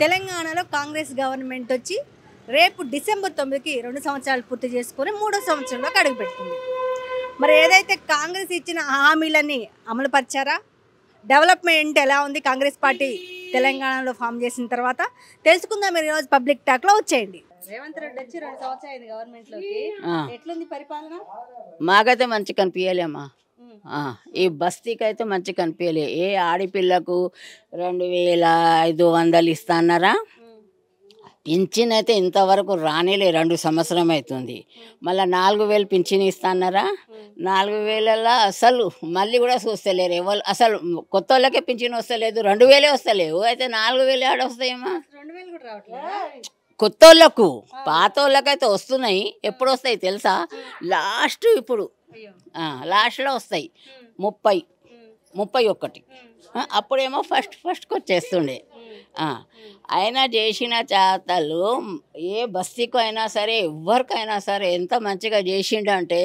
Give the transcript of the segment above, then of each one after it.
తెలంగాణలో కాంగ్రెస్ గవర్నమెంట్ వచ్చి రేపు డిసెంబర్ 9కి 2 సంవత్సరాలు పూర్తి చేసుకొని 3వ సంవత్సరంలోకి అడుగుపెడుతుంది. మరి ఏదైతే కాంగ్రెస్ ఇచ్చిన హామీలన్నీ అమలు పరిచారా? డెవలప్మెంట్ ఎలా ఉంది కాంగ్రెస్ పార్టీ తెలంగాణలో ఫామ్ చేసిన తర్వాత తెలుసుకుందాం. మీరు ఈరోజు పబ్లిక్ టాక్లో వచ్చేయండి. రేవంత్ రెడ్డి వచ్చి 2 సంవత్సరాలు అయింది గవర్నమెంట్లోకి. ఎట్లుంది పరిపాలన? మాకైతే మంచి కనిపించలేమ్మా. ఈ బస్తీకి అయితే మంచి కనిపించలే. ఏ ఆడపిల్లకు 2500 ఇస్తాన్నారా? పింఛన్ అయితే ఇంతవరకు రానేలే. 2 సంవత్సరం అవుతుంది. మళ్ళీ 4000 పింఛన్ ఇస్తాన్నారా? 4000 అసలు మళ్ళీ కూడా చూస్తలేరు ఎవరు. అసలు కొత్త వాళ్ళకే పింఛన్ వస్తలేదు, 2000 వస్తలేవు. అయితే 4000 ఆడ వస్తాయమ్మా? 2000 కూడా రావట్లేదు. కొత్త వాళ్ళకు. పాత వాళ్ళకైతే వస్తున్నాయి. ఎప్పుడు వస్తాయి తెలుసా? లాస్ట్ ఇప్పుడు లాస్ట్లో వస్తాయి 30, 31. అప్పుడేమో ఫస్ట్కి వచ్చేస్తుండే. ఆయన చేసిన చేతలు ఏ బస్తీకి అయినా సరే, ఎవరికైనా సరే ఎంత మంచిగా చేసిండంటే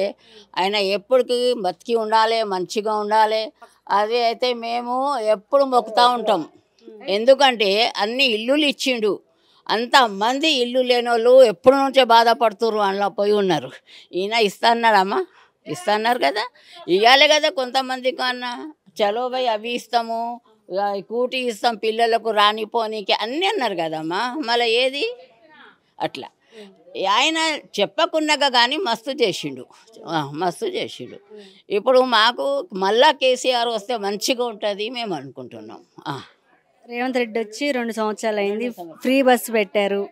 ఆయన ఎప్పటికీ బతికి ఉండాలి, మంచిగా ఉండాలి. అది అయితే మేము ఎప్పుడు మొక్కుతూ ఉంటాం. ఎందుకంటే అన్ని ఇల్లులు ఇచ్చిండు. అంతమంది ఇల్లు లేని వాళ్ళు ఎప్పటి నుంచే బాధపడుతున్నారు, అందులో పోయి ఉన్నారు. ఈయన ఇస్తాన్నాడమ్మా? ఇస్తున్నారు కదా, ఇవ్వాలి కదా కొంతమందికి అన్న. చలో భయ్ అవి ఇస్తాము, కూటి ఇస్తాం పిల్లలకు రానిపోనీకి అన్నీ అన్నారు కదమ్మా. మళ్ళీ ఏది అట్లా ఆయన చెప్పకున్నాగా కానీ మస్తు చేసిండు, మస్తు చేసిండు. ఇప్పుడు మాకు మళ్ళా కేసీఆర్ వస్తే మంచిగా ఉంటుంది మేము అనుకుంటున్నాం. రేవంత్ రెడ్డి వచ్చి 2 సంవత్సరాలు అయింది. ఫ్రీ బస్సు పెట్టారు.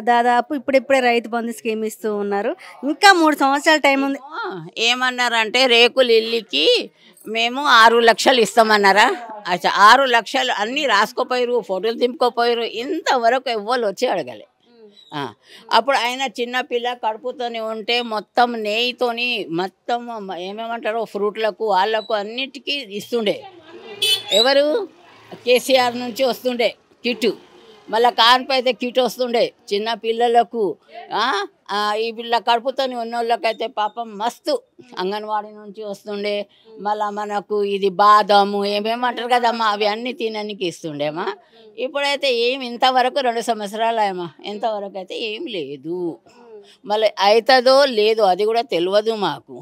దాదాపు ఇప్పుడిప్పుడే రైతు బంధు స్కీమ్ ఇస్తూ ఉన్నారు. ఇంకా 3 సంవత్సరాల టైం ఉంది. ఏమన్నారంటే రేకులు ఇల్లుకి మేము 6 లక్షలు ఇస్తామన్నారా? 6 లక్షలు అన్నీ రాసుకోపోయారు, ఫోటోలు దింపుకోపోయారు. ఇంతవరకు ఎవ్వరు వచ్చి అడగలే. అప్పుడు ఆయన చిన్నపిల్ల కడుపుతోని ఉంటే మొత్తం నెయ్యితోని మొత్తం ఏమేమంటారో ఫ్రూట్లకు వాళ్ళకు అన్నిటికీ ఇస్తుండే. ఎవరు? కేసీఆర్ నుంచి వస్తుండే కిట్టు. మళ్ళీ కాన్పు అయితే కిట్ వస్తుండే చిన్న పిల్లలకు. ఈ పిల్ల కడుపుతోని ఉన్నోళ్ళకైతే పాపం మస్తు అంగన్వాడీ నుంచి వస్తుండే. మళ్ళీ మనకు ఇది బాదాము ఏమేమంటారు కదమ్మా, అవి అన్నీ తినడానికి ఇస్తుండేమా. ఇప్పుడైతే ఇంతవరకు 2 సంవత్సరాలు ఏమా, ఇంతవరకు అయితే ఏం లేదు. మళ్ళీ అవుతుందో లేదో అది కూడా తెలియదు మాకు.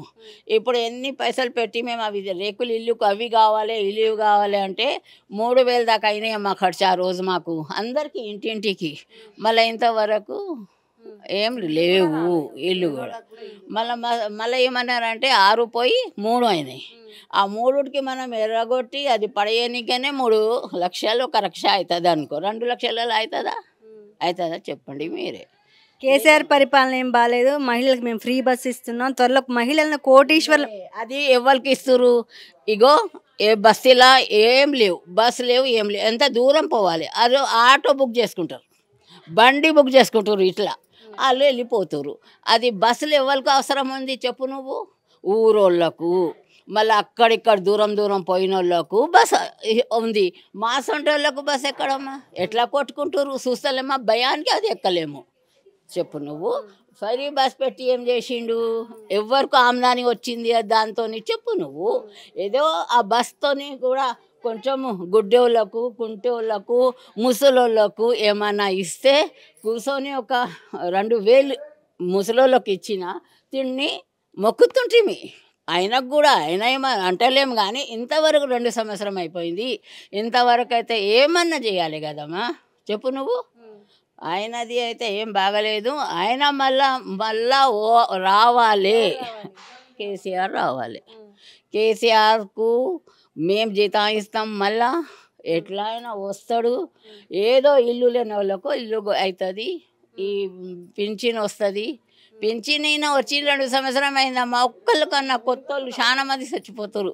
ఇప్పుడు ఎన్ని పైసలు పెట్టి మేము అవి రేకులు ఇల్లుకు అవి కావాలి ఇల్లు కావాలి అంటే 3000 దాకా అయినాయి మా ఖర్చు ఆ రోజు మాకు అందరికీ ఇంటింటికి. మళ్ళీ ఇంతవరకు ఏం లేవు ఇల్లు కూడా. మళ్ళీ ఏమన్నారంటే 6 పోయి 3 అయినాయి. ఆ 3కి మనం ఎర్రగొట్టి అది పడేయనికనే 3 లక్షలు, 1 లక్ష అవుతుంది అనుకో. 2 లక్షలలో అవుతుందా? అవుతుందా చెప్పండి మీరే. కేసీఆర్ పరిపాలన ఏం బాగాలేదు. మహిళలకు మేము ఫ్రీ బస్సు ఇస్తున్నాం, త్వరలో మహిళలను కోటీశ్వర్లు. అది ఎవరికి ఇస్తున్నారు? ఇగో ఏ బస్సులా ఏం లేవు, బస్సు లేవు, ఏం లేవు. ఎంత దూరం పోవాలి? అది ఆటో బుక్ చేసుకుంటారు, బండి బుక్ చేసుకుంటారు, ఇట్లా వాళ్ళు వెళ్ళిపోతారు. అది బస్సులు ఎవరికి అవసరం ఉంది చెప్పు నువ్వు? ఊరోళ్ళకు, మళ్ళీ అక్కడిక్కడ దూరం దూరం పోయిన వాళ్ళకు బస్ ఉంది. మా సొంత వాళ్ళకు బస్ ఎక్కడమ్మా? ఎట్లా కొట్టుకుంటారు చూస్తలేమా? భయానికి అది ఎక్కలేము. చెప్పు నువ్వు. ఫ్రీ బస్ పెట్టి ఏం చేసిండు? ఎవరికి ఆమ్దాని వచ్చింది దాంతో చెప్పు నువ్వు. ఏదో ఆ బస్తోని కూడా కొంచెము గుడ్డోళ్ళకు, కుంటోళ్ళకు, ముసలోళ్ళకు ఏమన్నా ఇస్తే కూర్చొని ఒక 2000 ముసలోళ్ళకి ఇచ్చిన తిండి మొక్కుతుంటిమి. ఆయనకు కూడా ఆయన ఏమన్నా అంటలేము కానీ ఇంతవరకు 2 సంవత్సరం అయిపోయింది. ఇంతవరకు అయితే ఏమన్నా చేయాలి కదమ్మా చెప్పు నువ్వు. ఆయనది అయితే ఏం బాగలేదు. ఆయన మళ్ళా రావాలి, కేసీఆర్ రావాలి. కేసీఆర్కు మేము జీతాయిస్తాం. మళ్ళా ఎట్లా అయినా వస్తాడు. ఏదో ఇల్లు లేని వాళ్ళకు ఇల్లు అవుతుంది, ఈ పింఛన్ వస్తుంది. పింఛన్ అయినా వచ్చి 2 సంవత్సరం అయిందమ్మా. ఒక్కళ్ళకన్నా కొత్త వాళ్ళు చాలా మంది చచ్చిపోతారు.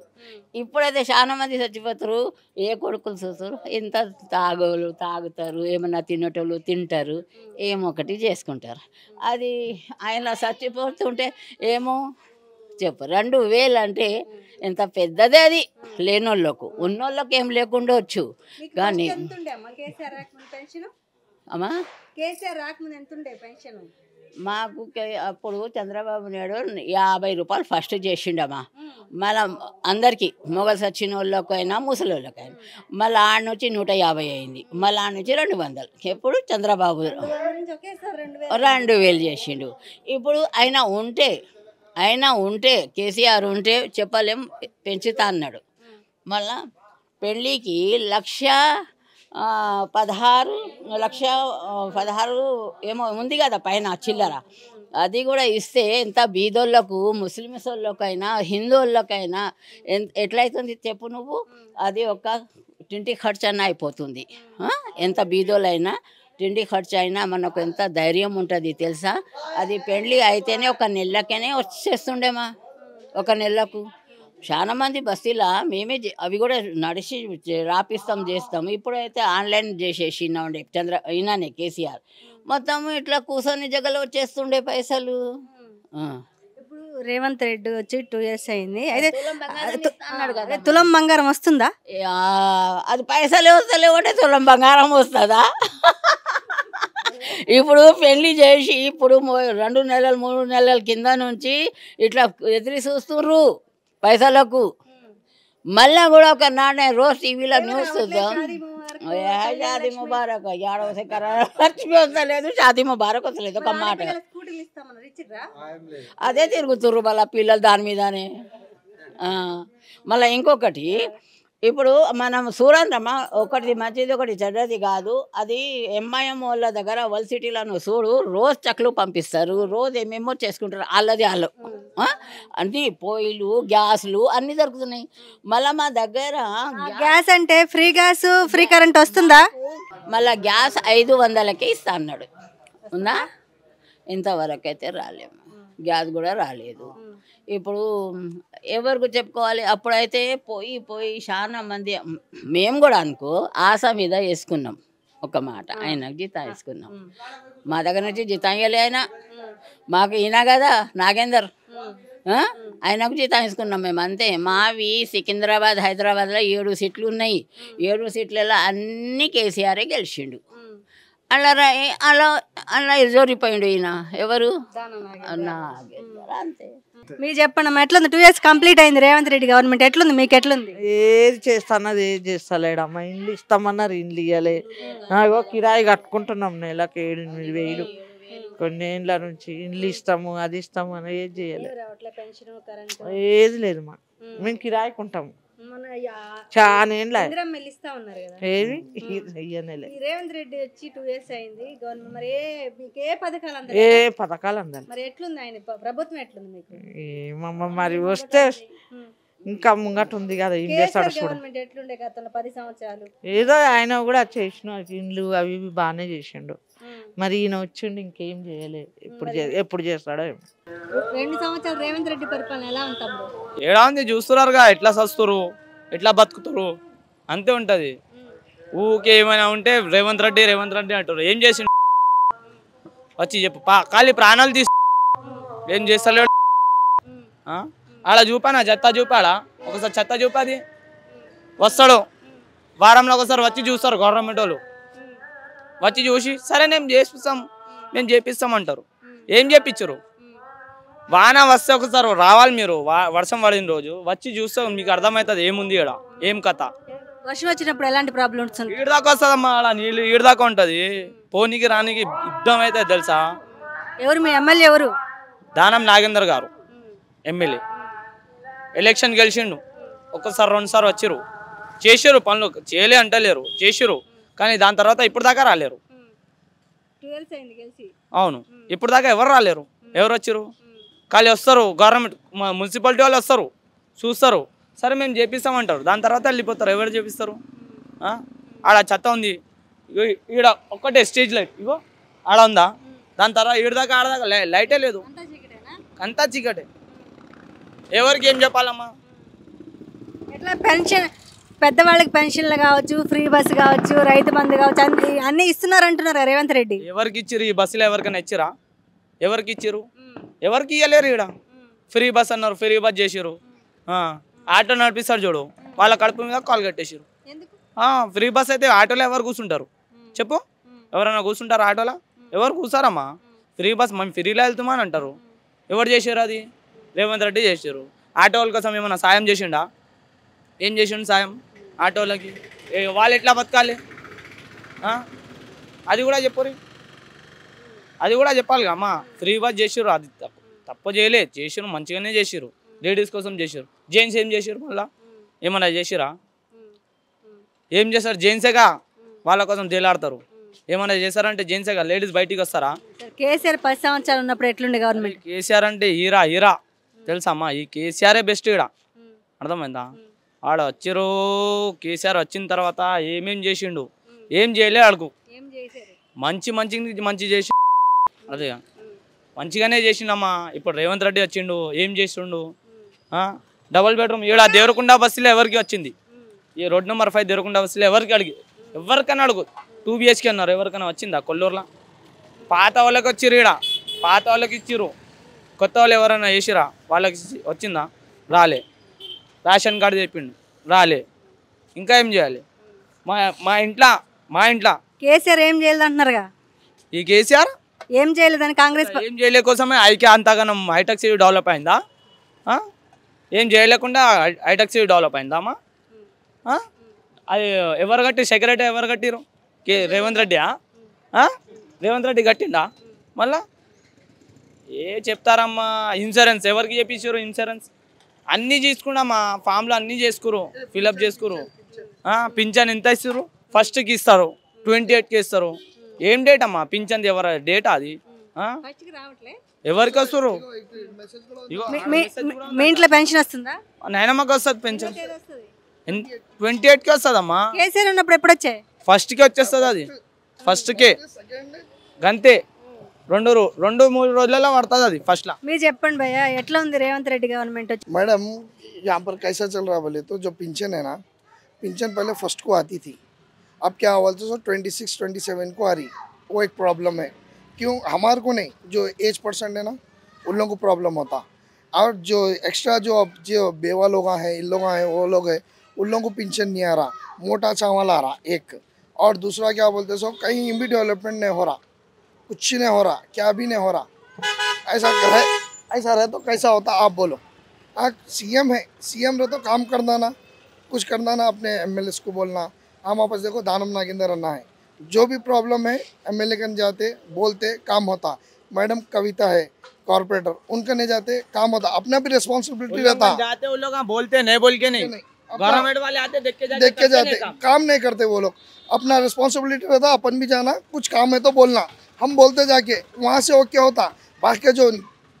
ఇప్పుడైతే చాలా మంది చచ్చిపోతారు. ఏ కొడుకులు చూస్తారు? ఎంత తాగుతారు, ఏమన్నా తినేటోళ్ళు తింటారు, ఏమొకటి చేసుకుంటారు. అది ఆయన చచ్చిపోతుంటే ఏమో చెప్పు. 2000 అంటే ఎంత పెద్దదే అది లేనోళ్ళకు. ఉన్నోళ్ళకి ఏం లేకుండా వచ్చు కానీ అమ్మా అమ్మా కేసీఆర్ రాకముందు ఎంత ఉండే పెన్షన్? మాకు అప్పుడు చంద్రబాబు నాయుడు 50 రూపాయలు ఫస్ట్ చేసిండమ్మా. మళ్ళీ అందరికీ మొగలు సచ్చిన వాళ్ళకైనా ముసలి వాళ్ళకైనా మళ్ళీ ఆడ నుంచి 150 అయింది, మళ్ళీ ఆడ నుంచి 200. ఎప్పుడు చంద్రబాబు 2000 చేసిండు. ఇప్పుడు అయినా ఉంటే కేసీఆర్ ఉంటే చెప్పలేం పెంచుతా అన్నాడు. మళ్ళా పెళ్ళికి 1,16,00,000 ఏమో ఉంది కదా పైన చిల్లర, అది కూడా ఇస్తే ఎంత బీదోళ్ళకు ముస్లిమ్స్ వాళ్ళకైనా హిందువులకైనా ఎట్లయితుంది చెప్పు నువ్వు. అది ఒక తిండి ఖర్చు అన్న అయిపోతుంది. ఎంత బీదోళ్ళైనా తిండి ఖర్చు అయినా మనకు ఎంత ధైర్యం ఉంటుంది తెలుసా. అది పెళ్ళి అయితేనే ఒక నెలకనే వచ్చేస్తుండేమా, ఒక నెలకు. చాలా మంది బస్తీలా మేమే అవి కూడా నడిచి రాపిస్తాం చేస్తాం. ఇప్పుడైతే ఆన్లైన్ చేసేసినా ఉండే ఈయననే కేసీఆర్. మొత్తం ఇట్లా కూర్చొని జగలు వచ్చేస్తుండే పైసలు. ఇప్పుడు రేవంత్ రెడ్డి వచ్చి 2 years అయింది. అయితే తులం బంగారం వస్తుందా? అది పైసలు వస్తలేవు అంటే తులం బంగారం వస్తుందా? ఇప్పుడు పెళ్లి చేసి ఇప్పుడు 2 నెలలు 3 నెలల కింద నుంచి ఇట్లా ఎదురు చూస్తుర్రు పైసలకు. మళ్ళా కూడా ఒక నాన్న రోజు టీవీలో న్యూస్ చూద్దాం, షాదీ ముబారక్ లక్ష్మి వస్తలేదు, షాదీ ముబారక్ వస్తలేదు, ఒక మాట. అదే తిరుగుతుర్రు మళ్ళీ పిల్లలు దాని మీదనే. మళ్ళీ ఇంకొకటి, ఇప్పుడు మనం సూరంద్రమ్మ ఒకటి మంచిది ఒకటి చెడ్డది కాదు. అది ఎంఐఎం వాళ్ళ దగ్గర వరల్డ్ సిటీలను చూడు, రోజు చక్లు పంపిస్తారు, రోజు ఏమేమో చేసుకుంటారు. వాళ్ళు అన్ని పొయ్యిలు గ్యాస్లు అన్నీ దొరుకుతున్నాయి. మళ్ళీ మా దగ్గర గ్యాస్ అంటే ఫ్రీ గ్యాస్ ఫ్రీ కరెంట్ వస్తుందా? మళ్ళీ గ్యాస్ 500కే ఇస్తా అన్నాడు. ఉందా? ఇంతవరకు అయితే రాలేము, గ్యాస్ కూడా రాలేదు. ఇప్పుడు ఎవరికి చెప్పుకోవాలి? అప్పుడైతే పోయి చాలా మంది, మేము కూడా అనుకో ఆశ మీద వేసుకున్నాం ఒక మాట, ఆయనకు జీతం వేసుకున్నాం. మా దగ్గర నుంచి జీతం ఇవ్వలే ఆయన, మాకు ఈయన కదా నాగేందర్, ఆయనకు జీతం వేసుకున్నాం మేము అంతే. మావి సికింద్రాబాద్ హైదరాబాద్లో 7 సీట్లు ఉన్నాయి. 7 సీట్లలో అన్నీ కేసీఆరే గెలిచిండు. అలా జోరిపోయిండు ఈయన. ఎవరు? అంతే. మీరు చెప్పండి అమ్మా, ఎట్లుంది? 2 years కంప్లీట్ అయింది రేవంత్ రెడ్డి గవర్నమెంట్, ఎట్లుంది? మీకు ఎట్లుంది? ఏది చేస్తానది ఏది చేస్తలేడమ్మా. ఇండ్లు ఇస్తామన్నారు, ఇండ్లు ఇవ్వలే. నాగో కిరాయి కట్టుకుంటున్నాం నెలకి 7,000-8,000. కొన్ని ఏళ్ళ నుంచి ఇండ్లు ఇస్తాము అది ఇస్తాము అని ఏది చేయలేదు, ఏది లేదు. మా మేము కిరాయికి ఉంటాము చాలా ఏళ్ళ. ఏది ఇయ్యనేలే. రేవంత్ రెడ్డి వచ్చి 2 years అయింది గవర్నమెంట్, మరి మీకు ఏ పథకాలు ఏ పథకాలు అందాలి? మరి ఎట్లుంది ఆయన ప్రభుత్వం, ఎట్లుంది మీకు? ఏమమ్మ మరి వస్తే ఇంకా ముంగట ఉంది కదా, ఏం చేస్తాడు గవర్నమెంట్ ఎట్లుండే గతంలో 10 సంవత్సరాలు? ఏదో ఆయన కూడా చేసిన ఇండ్లు అవి ఇవి బాగానే చేసిండు. మరి ఈయన వచ్చిండు ఇంకేం చేయలే. ఎప్పుడు చేస్తాడో. 2 సంవత్సరాలు రేవంత్ రెడ్డి పరిపాలన ఎలా ఉంటాం? ఏడా ఉంది చూస్తున్నారుగా, ఎట్లా సస్తురు ఎట్లా బతుకుతురు అంతే ఉంటది. ఊకే ఏమైనా ఉంటే రేవంత్ రెడ్డి అంటారు. ఏం చేసి వచ్చి చెప్పు, ఖాళీ ప్రాణాలు తీసు ఏం చేస్తలేడు. ఆడ చూపానా చెత్త చూపాడా, ఒకసారి చెత్త చూపాది వస్తాడు. వారంలో ఒకసారి వచ్చి చూస్తారు గవర్నమెంట్ వాళ్ళు. వచ్చి చూసి సరే మేము చేపిస్తాం అంటారు. ఏం చేపించరు? వాన వస్తే ఒకసారి రావాలి మీరు, వర్షం పడిన రోజు వచ్చి చూస్తే మీకు అర్థమవుతుంది ఏముంది ఇక్కడ, ఏం కథ. వర్షం వచ్చినప్పుడు ఎలాంటి ప్రాబ్లమ్స్? ఈడదాకా వస్తుందమ్మా, అలా నీళ్ళు ఈడదాకా ఉంటుంది. పోనీకి రానికి యుద్ధం అయితే తెలుసా. ఎవరు మీ ఎమ్మెల్యే? ఎవరు? దానం నాగేందర్ గారు ఎమ్మెల్యే. ఎలక్షన్ గెలిచిండు, ఒక్కసారి 2 సార్లు వచ్చిర్రు, చేసారు పనులు. చేయలే అంటలేరు, చేసారు. కానీ దాని తర్వాత ఇప్పుడు దాకా రాలేరు. అవును, ఇప్పుడు దాకా ఎవరు రాలేరు. ఎవరు వచ్చారు? ఖాళీ వస్తారు గవర్నమెంట్ మున్సిపాలిటీ వాళ్ళు వస్తారు, చూస్తారు, సరే మేము చేపిస్తామంటారు. దాని తర్వాత వెళ్ళిపోతారు. ఎవరు చేపిస్తారు? ఆడ చెత్త ఉంది, ఈడ ఒక్కటే స్టేజ్ లైట్ ఇగో ఆడ ఉందా, దాని తర్వాత ఈడదాకా ఆడదాకా లైటే లేదు, అంతా చీకటే. ఎవరికి ఏం చెప్పాలమ్మా? ఎట్లా పెన్షన్, పెద్దవాళ్ళకి పెన్షన్లు కావచ్చు, ఫ్రీ బస్సు కావచ్చు, రైతు బంధు కావచ్చు, అన్నీ ఇస్తున్నారు అంటున్నారు రేవంత్ రెడ్డి. ఎవరికి ఇచ్చిరు? ఈ బస్సులో ఎవరికైనా ఇచ్చిరా? ఎవరికి ఇచ్చిరు? ఎవరికి ఇవ్వలేరు. ఇక్కడ ఫ్రీ బస్ అన్నారు, ఫ్రీ బస్ చేసిరు. ఆటో నడిపిస్తారు చూడు, వాళ్ళ కడుపు మీద కాల్ కట్టేసారు. ఫ్రీ బస్ అయితే ఆటోలో ఎవరు కూర్చుంటారు చెప్పు? ఎవరైనా కూర్చుంటారు ఆటోలో? ఎవరు కూర్చారమ్మా? ఫ్రీ బస్ మేము ఫ్రీలో వెళ్తామని అంటారు. ఎవరు చేశారు అది? రేవంత్ రెడ్డి చేశారు. ఆటో వాళ్ళ కోసం ఏమన్నా సాయం చేసిండా? ఏం చేసిండు సాయం ఆటో వాళ్ళకి? వాళ్ళు ఎట్లా బతకాలి? అది కూడా చెప్పరు, అది కూడా చెప్పాలి అమ్మా. ఫ్రీ బస్ చేసారు, అది తప్పు చేయలే, చేసారు, మంచిగానే చేసారు. లేడీస్ కోసం చేసారు. జెంట్స్ ఏం చేసారు? మళ్ళీ ఏమన్నా చేసిరా? ఏం చేస్తారు? జెంట్సేగా వాళ్ళ కోసం జైలాడతారు. ఏమన్నా చేశారంటే జెంట్సేగా. లేడీస్ బయటికి వస్తారా? కేసీఆర్ 10 సంవత్సరాలు ఉన్నప్పుడు ఎట్లుండే గవర్నమెంట్? కేసీఆర్ అంటే హీరా తెలుసా అమ్మా? ఈ కేసీఆరే బెస్ట్ ఇక్కడ, అర్థమైందా? ఆడ వచ్చిరు. కేసీఆర్ వచ్చిన తర్వాత ఏమేం చేసిండు? ఏం చేయలే అడుగు. మంచి చేసి అదే మంచిగానే చేసిండమ్మా. ఇప్పుడు రేవంత్ రెడ్డి వచ్చిండు, ఏం చేసిండు? డబుల్ బెడ్రూమ్ ఈడ దేవరకొండ బస్సులో ఎవరికి వచ్చింది? ఈ రోడ్ నెంబర్ 5 దేవరకొండ బస్సులో ఎవరికైనా అడుగు. 2 BHK అన్నారు, ఎవరికైనా వచ్చిందా కొల్లూరులో? పాత వాళ్ళకి వచ్చిర్రు, ఈడ పాత వాళ్ళకి ఇచ్చిర్రు. కొత్త వాళ్ళు ఎవరైనా చేసిరా? వాళ్ళకి వచ్చిందా? రాలే. రేషన్ కార్డు చెప్పిండు, రాలే. ఇంకా ఏం చేయాలి? మా ఇంట్లో కేసీఆర్ ఏం చేయలేదు అంటున్నారుగా. ఈ కేసీఆర్ ఏం చేయలేదని కాంగ్రెస్ ఏం చేయలే కోసమే అంతగానం హైటెక్ సిటీ డెవలప్ అయిందా? ఏం చేయలేకుండా హైటెక్ సిటీ డెవలప్ అయిందా అమ్మా? అది ఎవరు కట్టి? సెక్రటరీ ఎవరు కట్టిరు? రేవంత్ రెడ్డి. రేవంత్ రెడ్డి కట్టిండా? మళ్ళా చెప్తారమ్మా. ఇన్సూరెన్స్ ఎవరికి చేపించారు? ఇన్సూరెన్స్ అన్నీ తీసుకున్నామా, ఫామ్లో అన్నీ చేసుకురు, ఫిలప్ చేసుకురు. పింఛన్ ఎంత ఇస్తారు? ఫస్ట్కి ఇస్తారు, 28కి ఇస్తారు. ఏం డేట్ అమ్మా పింఛన్? ఎవరు డేటా అది? ఎవరికి వస్తారు? మీ ఇంట్లో పెన్షన్ వస్తుందా? నాయనమ్మకి వస్తుంది పెన్షన్. 28కి వస్తుందమ్మా. కేసీఆర్ ఉన్నప్పుడు ఎప్పుడు వచ్చాయి? ఫస్ట్కి వచ్చేస్తుంది అది, ఫస్ట్కే గంతే. 2-3 రోజులలో పడుతుంది అది ఫస్ట్లో. మీరు చెప్పండి భయ్యా, ఎట్లా ఉంది రేవంత్ రెడ్డి గవర్నమెంట్ వచ్చి? मैडम यहाँ पर कैसा चल रहा बोले तो जो पेंशन है ना, पेंशन पहले फर्स्ट को आती थी, अब क्या बोलते तो 26-27 को आ रही. वो एक प्रॉब्लम है. क्यों? हमारे को नहीं, जो एज पर्सन है ना उन लोगों को प्रॉब्लम होता. और जो एक्स्ट्रा जो बेवा लोग हैं, इन लोग हैं, वो लोग हैं, उन लोगों को पेंशन नहीं आ रहा. मोटा चावल आ रहा एक. और दूसरा क्या बोलते सो कहीं भी डेवलपमेंट नहीं हो रहा, कुछ नहीं हो रहा, क्या भी नहीं हो रहा. ऐसा रहे तो कैसा होता आप बोलो? सीएम है, सीएम रहे तो काम करना ना, कुछ करना ना, अपने MLAs को बोलना. हम वापस देखो दानम नागेंद्र अन्ना है, जो भी प्रॉब्लम है MLA कन जाते बोलते काम होता. मैडम कविता है कॉर्पोरेटर, उनका नहीं जाते काम होता. अपना भी रिस्पॉन्सिबिलिटी रहता. जाते वो लोग बोलते नहीं, बोल के नहीं. गवर्नमेंट वाले आते देख के जाते, काम नहीं करते वो लोग. अपना रिस्पॉन्सिबिलिटी रहता. अपन भी जाना, कुछ काम है तो बोलना. हम बोलते जाके वहाँ से ओके होता. बाकी जो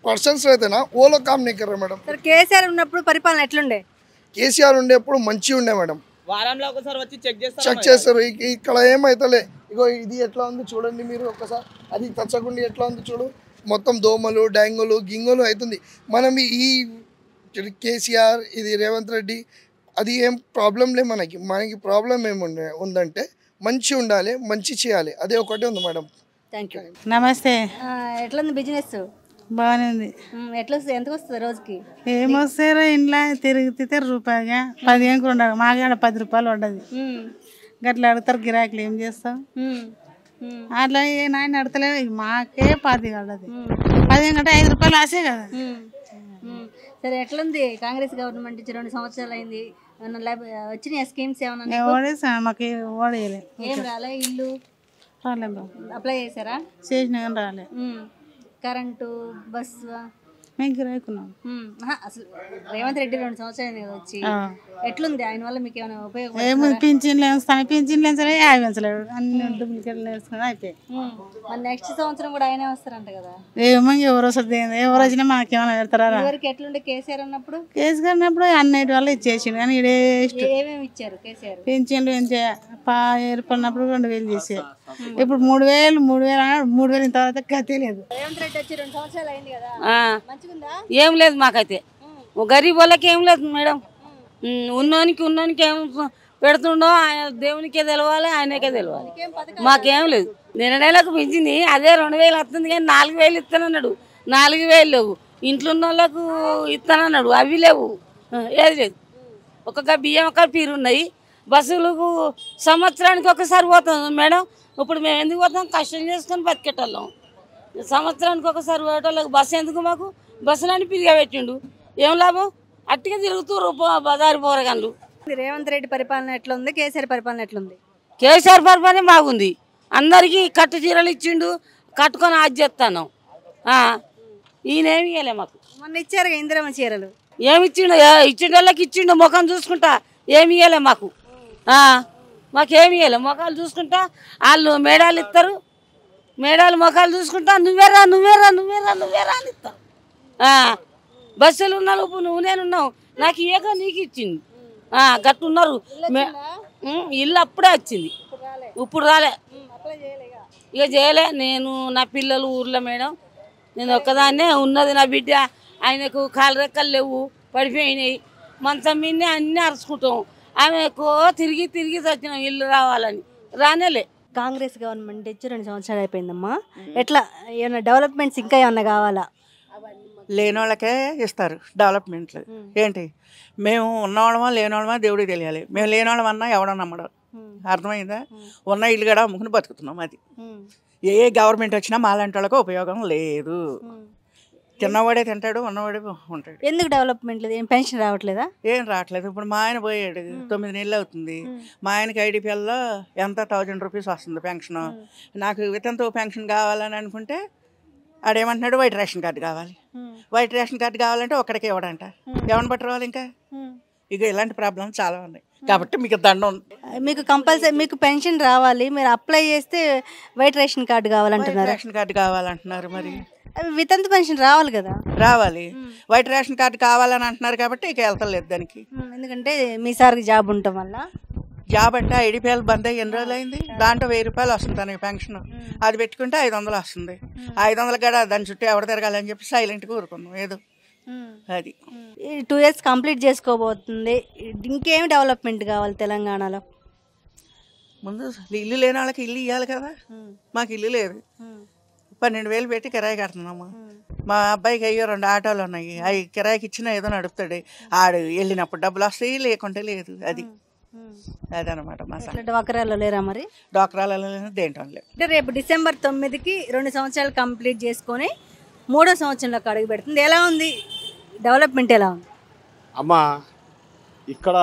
पर्सన్స్ रहते ना वो लोग काम नहीं कर रहे मैडम. సార్ కేసీఆర్ ఉన్నప్పుడు పరిపాలన ఎట్లుండే? కేసీఆర్ ఉండేప్పుడు మంచిగా ఉండే మేడం. వారంలో ఒకసారి వచ్చి చెక్ చేస్తారు. ఇక్కడ ఏమైతలే. ఇగో ఇది ఎట్లా ఉంది చూడండి మీరు ఒకసారి. అది తచ్చగుండి ఎట్లా ఉంది చూడు. మొత్తం దోమలు, డెంగ్యూలు, గింగులు అవుతుంది. మనం ఈ కేసీఆర్ ఇది రేవంత్ రెడ్డి అది ఏం ప్రాబ్లం లే. మనకి ప్రాబ్లం ఉందంటే మంచి ఉండాలి, మంచి చేయాలి, అదే ఒకటే ఉంది మేడం. Thank you. నమస్తే. ఎట్లా ఉంది బిజినెస్? బాగానే ఉంది. ఎట్లా వస్తుంది? ఎంతకు వస్తుంది రోజుకి? ఏమొస్తారో ఇంట్లో తిరిగితే రూపాయిగా 15కు ఉండదు, మాకాడ 10 రూపాయలు ఉండదు. గట్లా అడుగుతారు గిరాకులు, ఏం చేస్తాం? అట్లా నాయన అడతలేవు, మాకే 10 ఉండదు. 15 కంటే 5 రూపాయలు ఆసే కదా. సరే ఎట్లుంది కాంగ్రెస్ గవర్నమెంట్ ఇచ్చి 2 సంవత్సరాలు అయింది, వచ్చినాయి స్కీమ్స్ ఏమన్నా? మాకు ఓడేయలే. ఏం రాలే? ఇల్లు రాలేదు. అప్లై చేశారా? చేసినా కానీ రాలే. కరెంటు, బస్సు మేము గిరాకున్నాం. అసలు రేవంత్ రెడ్డి 2 సంవత్సరాలు కదా వచ్చి, ఎట్లుంది ఆయన వల్ల మీకు ఏమైనా ఉపయోగం? ఏముంది, పింఛన్లు వేస్తాను, పింఛన్లు వేసలే యాభై వేసలేడు, అన్ని డూప్లికేట్లు వేసుకుని అయిపోయి. మరి నెక్స్ట్ సంవత్సరం కూడా ఆయనే వస్తారంట కదా? ఏమో ఎవరు వస్తుంది, ఎవరు వచ్చినా మాకేమైనా పెడతారా? ఎవరికి ఎట్లుండే కేసీఆర్ ఉన్నప్పుడు? కేసీఆర్ ఉన్నప్పుడు అన్నిటి వల్ల ఇచ్చేసిండు, కానీ ఇడే ఏమేమి ఇచ్చారు కేసీఆర్? పింఛన్లు ఏర్పడినప్పుడు 2000 చేసారు. ఇప్పుడు 3000 3,000 ఇంతవరకు గతే లేదు. రేవంత్ రెడ్డి వచ్చి 2 సంవత్సరాలు అయింది కదా, మంచిగుందా? ఏం లేదు మాకైతే, గరీబ్ వాళ్ళకి ఏం లేదు మేడం. ఉన్నోనికి ఏం పెడుతుండో ఆయన దేవునికే తెలవాలి, ఆయనకే తెలవాలి. మాకేం లేదు. నెలకు పెంచింది అదే 2000 వస్తుంది, కానీ 4000 ఇస్తానన్నాడు. 4000 లేవు. ఇంట్లో ఉన్న వాళ్ళకు ఇస్తానన్నాడు, అవి లేవు, ఏది లేదు. ఒక్కొక్క బియ్యం ఒక పీరు ఉన్నాయి. బస్సులకు సంవత్సరానికి ఒకసారి పోతాం మేడం. ఇప్పుడు మేము ఎందుకు పోతాం? కష్టం చేసుకొని బతికేటోళ్ళం. సంవత్సరానికి ఒకసారి పోయేటోళ్ళకి బస్సు ఎందుకు మాకు? బస్సులని పిరిగా పెట్టిండు, ఏం లాభం? అట్టిగా తిరుగుతూ బజారు పోరగాళ్ళు. రేవంత్ రెడ్డి పరిపాలన ఎట్లుంది, కేసీఆర్ పరిపాలన ఎట్లుంది? కేసీఆర్ పరిపాలన బాగుంది. అందరికీ కట్టు చీరలు ఇచ్చిండు, కట్టుకొని ఆది చేస్తాను. ఈయనేమి ఇవ్వలే మాకు. మొన్న ఇచ్చారు ఇందిరమ్మ చీరలు. ఏమి ఇచ్చిండు? ఇచ్చిండు వాళ్ళకి ఇచ్చిండు, ముఖం చూసుకుంటా. ఏమి ఇవ్వలే మాకు. మాకేమి ఇవ్వలే. ముఖాలు చూసుకుంటా వాళ్ళు మేడాలు ఇస్తారు, మేడాలు ముఖాలు చూసుకుంటా నువ్వేరా నువ్వేరా నువ్వేరా నువ్వేరా అని ఇస్తారు. బస్సులు ఉన్నావు నువ్వు, నేనున్నావు, నాకు ఇయ్యక నీకు ఇచ్చింది. గట్టున్నారు. ఇల్లు అప్పుడే వచ్చింది, ఇప్పుడు రాలే. ఇక చేయలే. నేను నా పిల్లలు ఊర్లో మేడం, నేను ఒక్కదాన్నే ఉన్నది. నా బిడ్డ ఆయనకు కాలు రెక్కలు లేవు, పడిపోయినాయి. మంచం మీదనే అన్నీ అరుచుకుంటాం. ఆమె ఎక్కువ తిరిగి తిరిగి వచ్చినాం ఇల్లు రావాలని, రానేలే. కాంగ్రెస్ గవర్నమెంట్ వచ్చి 2 సంవత్సరాలు అయిపోయిందమ్మా. ఎట్లా ఏమైనా డెవలప్మెంట్స్ ఇంకా ఏమన్నా కావాలా? లేని వాళ్ళకే ఇస్తారు డెవలప్మెంట్లు. ఏంటి మేము ఉన్నవాళ్ళమా లేనివాళ్ళమా దేవుడికి తెలియాలి. మేము లేనివాళ్ళం అన్నా ఎవడో నమ్మడం. అర్థమైందా? ఉన్న ఇల్లు కూడా అమ్ముకుని బతుకుతున్నాం. అది ఏ గవర్నమెంట్ వచ్చినా మాలాంటి వాళ్ళకి ఉపయోగం లేదు. తిన్నవాడే తింటాడు, ఉన్నవాడే ఉంటాడు. ఎందుకు డెవలప్మెంట్ లేదు? ఏం పెన్షన్ రావట్లేదా? ఏం రావట్లేదు. ఇప్పుడు మా ఆయన పోయాడు, 9 నెలలు అవుతుంది. మా ఆయనకి ఐడిపిఎల్లో ఎంత 1000 రూపీస్ వస్తుంది పెన్షన్. నాకు వితంతు పెన్షన్ కావాలని అనుకుంటే ఆడేమంటున్నాడు, వైట్ రేషన్ కార్డు కావాలి. వైట్ రేషన్ కార్డు కావాలంటే ఒక్కడికి ఇవ్వడంట. ఎవరిని పట్టుకోవాలి ఇంకా? ఇక ఇలాంటి ప్రాబ్లమ్స్ చాలా ఉన్నాయి. కాబట్టి మీకు దండం. మీకు కంపల్సరీ మీకు పెన్షన్ రావాలి, మీరు అప్లై చేస్తే వైట్ రేషన్ కార్డు కావాలంటున్నారు. రేషన్ కార్డు కావాలంటున్నారు. మరి వితంతు పెన్షన్ రావాలి కదా? రావాలి. వైట్ రేషన్ కార్డు కావాలని అంటున్నారు కాబట్టి ఇక వెళ్తలేదు దానికి. ఎందుకంటే మీ సార్కి జాబ్ ఉండటం వల్ల. జాబ్ అంటే ఐడిపిఎల్ బంద్ అయ్యి ఎన్ని రోజులు అయింది. దాంట్లో 1000 రూపాయలు వస్తుంది తనకి పెన్షన్. అది పెట్టుకుంటే 500 వస్తుంది. 500 కూడా దాని చుట్టూ ఎవరు తిరగాలని చెప్పి సైలెంట్గా ఊరుకున్నాం. ఏదో అది 2 years కంప్లీట్ చేసుకోబోతుంది. ఇంకేమి డెవలప్మెంట్ కావాలి తెలంగాణలో? ముందు ఇల్లు లేని వాళ్ళకి ఇల్లు ఇవ్వాలి కదా. మాకు ఇల్లు లేదు. 12,000 పెట్టి కిరాయి కడుతున్నాము. మా అబ్బాయికి అయ్యో 2 ఆటోలు ఉన్నాయి. అవి కిరాయికి ఇచ్చినా ఏదో నడుపుతాడు. ఆడు వెళ్ళినప్పుడు డబ్బులు వస్తాయి, లేకుంటే లేదు. అది అదనమాట మా సంగతి. డ్వాక్రాలో లేరా మరి? డ్వాక్రాలలో దేంట్లో లేవు. అంటే రేపు December 9కి 2 సంవత్సరాలు కంప్లీట్ చేసుకొని 3వ సంవత్సరంలోకి అడుగు పెడుతుంది. ఎలా ఉంది డెవలప్మెంట్? ఎలా ఉంది అమ్మా? ఇక్కడ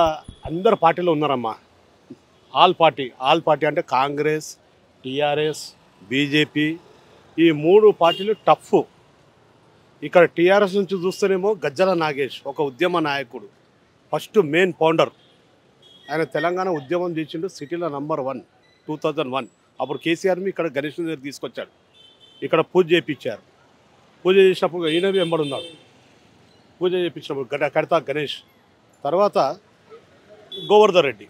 అందరు పార్టీలో ఉన్నారమ్మా. ఆల్ పార్టీ అంటే కాంగ్రెస్, టీఆర్ఎస్, బీజేపీ, ఈ 3 పార్టీలు టఫ్. ఇక్కడ టీఆర్ఎస్ నుంచి చూస్తేనేమో గజ్జల నాగేష్ ఒక ఉద్యమ నాయకుడు, ఫస్ట్ మెయిన్ ఫౌండర్. ఆయన తెలంగాణ ఉద్యమం చేసిండు సిటీలో నంబర్ 1 2001. అప్పుడు కేసీఆర్ని ఇక్కడ గణేష్ దగ్గర తీసుకొచ్చాడు. ఇక్కడ పూజ చేయించారు. పూజ చేసినప్పుడు ఈయన వెంబడున్నాడు. పూజ చేయించినప్పుడు కడతా గణేష్. తర్వాత గోవర్ధన్ రెడ్డి.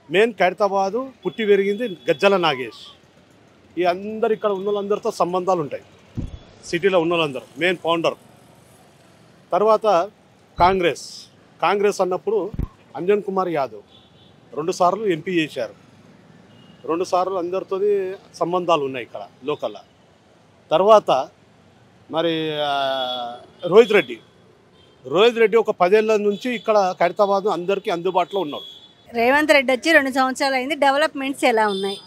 మెయిన్ ఖైరతాబాదు పుట్టి పెరిగింది గజ్జల నాగేష్. ఈ అందరు ఇక్కడ ఉన్న వాళ్ళందరితో సంబంధాలు ఉంటాయి. సిటీలో ఉన్న వాళ్ళందరూ మెయిన్ ఫౌండర్. తర్వాత కాంగ్రెస్ అన్నప్పుడు అంజన్ కుమార్ యాదవ్ 2 సార్లు ఎంపీ చేశారు. 2 సార్లు అందరితో సంబంధాలు ఉన్నాయి ఇక్కడ లోకల్లో. తర్వాత మరి రోహిత్ రెడ్డి ఒక 10 ఏళ్ళ నుంచి ఇక్కడ ఖైరతాబాద్ అందరికీ అందుబాటులో ఉన్నాడు. రేవంత్ రెడ్డి వచ్చి 2 సంవత్సరాలు అయింది. డెవలప్మెంట్స్ ఎలా ఉన్నాయి?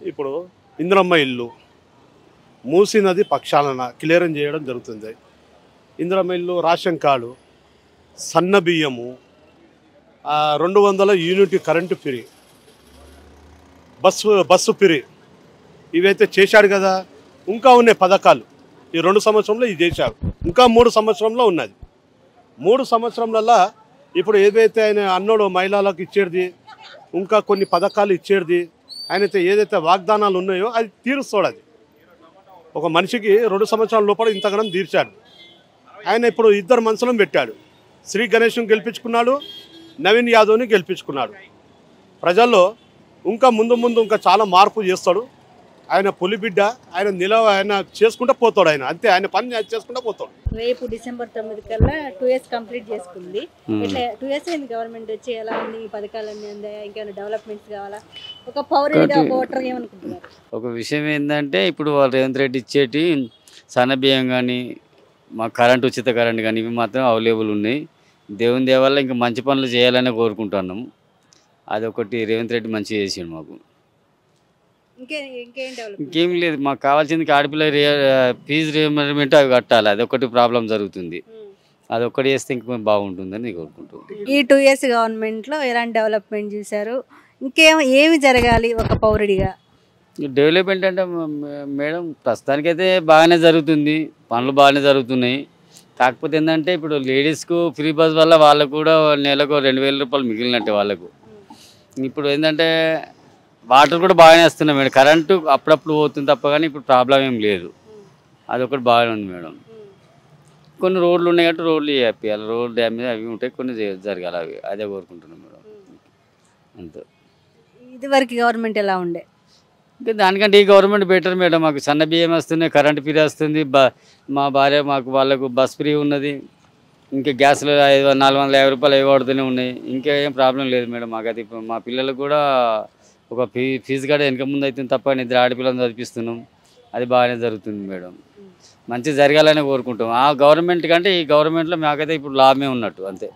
ఇప్పుడు ఇందిరమ్మ ఇల్లు, మూసీ నది పక్షాలన క్లియరెన్స్ చేయడం జరుగుతుంది. ఇందిరమ్మ ఇల్లు, రేషన్ కార్డు, సన్న బియ్యము, 200 unit current free, bus free, ఇవైతే చేశాడు కదా. ఇంకా ఉన్నాయి పథకాలు. ఈ 2 సంవత్సరంలో ఇది చేశాడు. ఇంకా 3 సంవత్సరంలో ఉన్నది. 3 సంవత్సరంలలో ఇప్పుడు ఏదైతే ఆయన అన్నోడు మహిళలకు ఇచ్చేది, ఇంకా కొన్ని పథకాలు ఇచ్చేది, ఆయనైతే ఏదైతే వాగ్దానాలు ఉన్నాయో అది తీరుస్తాడు. అది ఒక మనిషికి 2 సంవత్సరాల లోపల ఇంతగానం తీర్చాడు. ఆయన ఇప్పుడు 2 మనుషులను పెట్టాడు. శ్రీ గణేష్ను గెలిపించుకున్నాడు, నవీన్ యాదవ్ని గెలిపించుకున్నాడు. ప్రజల్లో ఇంకా ముందు ఇంకా చాలా మార్పు చేస్తాడు. ఆయన పులిబిడ్డ. ఆయన చేసుకుంటూ పోతాడు. ఆయన అంతే, ఆయన పని చేసుకుంటూ పోతాడు. రేపు December 9 కల్లా 2 years కంప్లీట్ చేసుకుంది. ఇట్లా 2 years అయింది గవర్నమెంట్ వచ్చి. ఎలా ఉంది? ఈ పథకాలన్నీ అందాయా? ఇంకేమైనా డెవలప్మెంట్స్ కావాలా? ఒక పౌరుడిగా ఒక ఓటర్ ఏమనుకుంటున్నారు? ఒక విషయం ఏంటంటే ఇప్పుడు వాళ్ళు రేవంత్ రెడ్డి ఇచ్చేటి సన్నబియ్యం కానీ, మా కరెంట్ ఉచిత కరెంట్ కానీ ఇవి మాత్రం అవైలబుల్ ఉన్నాయి. దేవుని దేవల్ల ఇంకా మంచి పనులు చేయాలని కోరుకుంటున్నాము. అదొకటి రేవంత్ రెడ్డి మంచిగా చేసాడు మాకు. ఇంకేం డెవలప్ ఇంకేం లేదు, మాకు కావాల్సింది ఆడపిల్ల ఫీజు రియంబర్స్మెంట్ అవి కట్టాలి, అదొకటి ప్రాబ్లం జరుగుతుంది. అదొక్కటి చేస్తే ఇంక బాగుంటుందని కోరుకుంటున్నాను. ఈ 2 years గవర్నమెంట్లో ఎలాంటి డెవలప్మెంట్ చేశారు? ఏమి జరగాలి ఒక పౌరుడిగా? డెవలప్మెంట్ అంటే మేడం ప్రస్తుతానికైతే బాగానే జరుగుతుంది, పనులు బాగానే జరుగుతున్నాయి. కాకపోతే ఏంటంటే ఇప్పుడు లేడీస్కు ఫ్రీ బస్ వల్ల వాళ్ళకు కూడా నెలకు 2,000 రూపాయలు మిగిలినట్టే వాళ్ళకు. ఇప్పుడు ఏంటంటే వాటర్ కూడా బాగానే వస్తున్నాయి మేడం, కరెంటు అప్పుడప్పుడు పోతుంది తప్ప కానీ ఇప్పుడు ప్రాబ్లం ఏం లేదు, అదొకటి బాగానే ఉంది మేడం. కొన్ని రోడ్లు ఉన్నాయి కాబట్టి రోడ్లు వేయాలి, రోడ్ డ్యామేజ్ అవి ఉంటాయి, కొన్ని జరగాలి, అవి అదే కోరుకుంటున్నాం మేడం. అంతే. ఇదివరకు గవర్నమెంట్ ఎలా ఉండే? ఇంకా దానికంటే ఈ గవర్నమెంట్ బెటర్ మేడం. మాకు సన్న బియ్యం వస్తున్నాయి, కరెంట్ ఫ్రీ వస్తుంది, మా భార్య మాకు వాళ్ళకు బస్ ఫ్రీ ఉన్నది, ఇంకా గ్యాస్లో 450 రూపాయలు అవి వాడుతూనే ఉన్నాయి. ఇంకా ఏం ప్రాబ్లం లేదు మేడం మాకైతే. ఇప్పుడు మా పిల్లలకు కూడా ఒక ఫీజు కూడా వెనక ముందు అవుతుంది తప్ప, ఇద్దరు ఆడపిల్లలను చదివిస్తున్నాం, అది బాగానే జరుగుతుంది మేడం. మంచిగా జరగాలని కోరుకుంటాం. ఆ గవర్నమెంట్ కంటే ఈ గవర్నమెంట్లో మాకైతే ఇప్పుడు లాభమే ఉన్నట్టు అంతే.